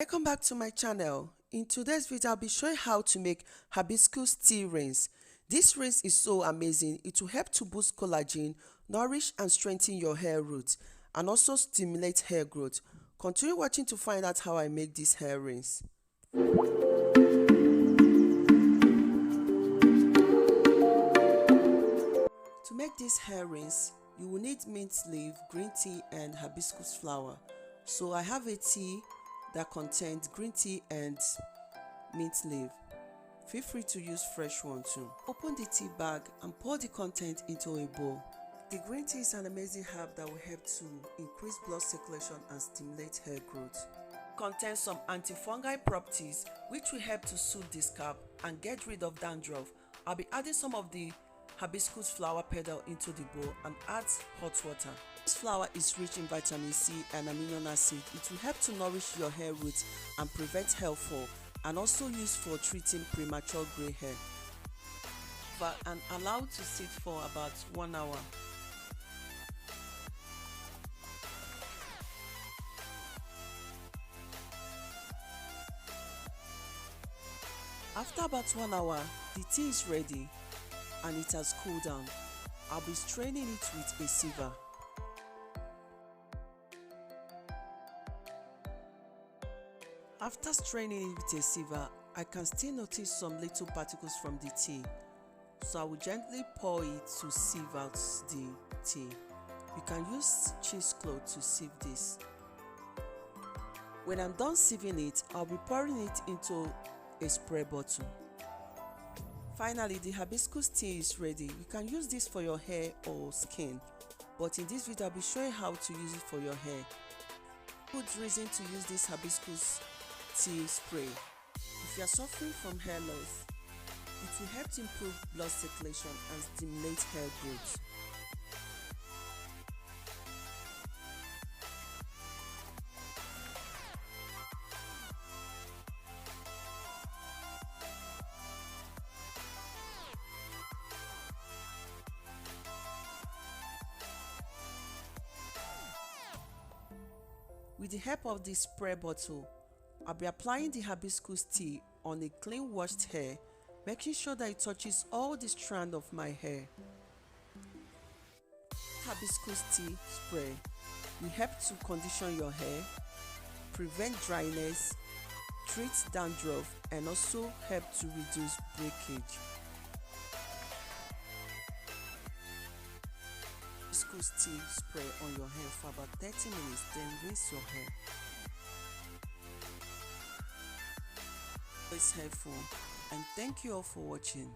Welcome back to my channel. In today's video, I'll be showing how to make hibiscus tea rinse. This rinse is so amazing. It will help to boost collagen, nourish and strengthen your hair roots, and also stimulate hair growth. Continue watching to find out how I make this hair rinse. To make this hair rinse, you will need mint leaf, green tea and hibiscus flower. So I have a tea that contains green tea and mint leaf. Feel free to use fresh one too. Open the tea bag and pour the content into a bowl. The green tea is an amazing herb that will help to increase blood circulation and stimulate hair growth. It contains some antifungal properties which will help to soothe the scalp and get rid of dandruff. I'll be adding some of the hibiscus flower petal into the bowl and add hot water. This flower is rich in vitamin C and amino acid. It will help to nourish your hair roots and prevent hair fall, and also used for treating premature gray hair. And allowed to sit for about 1 hour. After about 1 hour, the tea is ready and it has cooled down. I'll be straining it with a sieve. After straining it with a sieve, I can still notice some little particles from the tea. So I will gently pour it to sieve out the tea. You can use cheesecloth to sieve this. When I'm done sieving it, I'll be pouring it into a spray bottle. Finally, the hibiscus tea is ready. You can use this for your hair or skin, but in this video I'll be showing how to use it for your hair. Good reason to use this hibiscus tea spray. If you are suffering from hair loss, it will help to improve blood circulation and stimulate hair growth. With the help of this spray bottle, I'll be applying the hibiscus tea on a clean washed hair, making sure that it touches all the strands of my hair. Hibiscus tea spray will help to condition your hair, prevent dryness, treat dandruff, and also help to reduce breakage. Hibiscus tea spray on your hair for about 30 minutes, then rinse your hair. It's helpful, and thank you all for watching.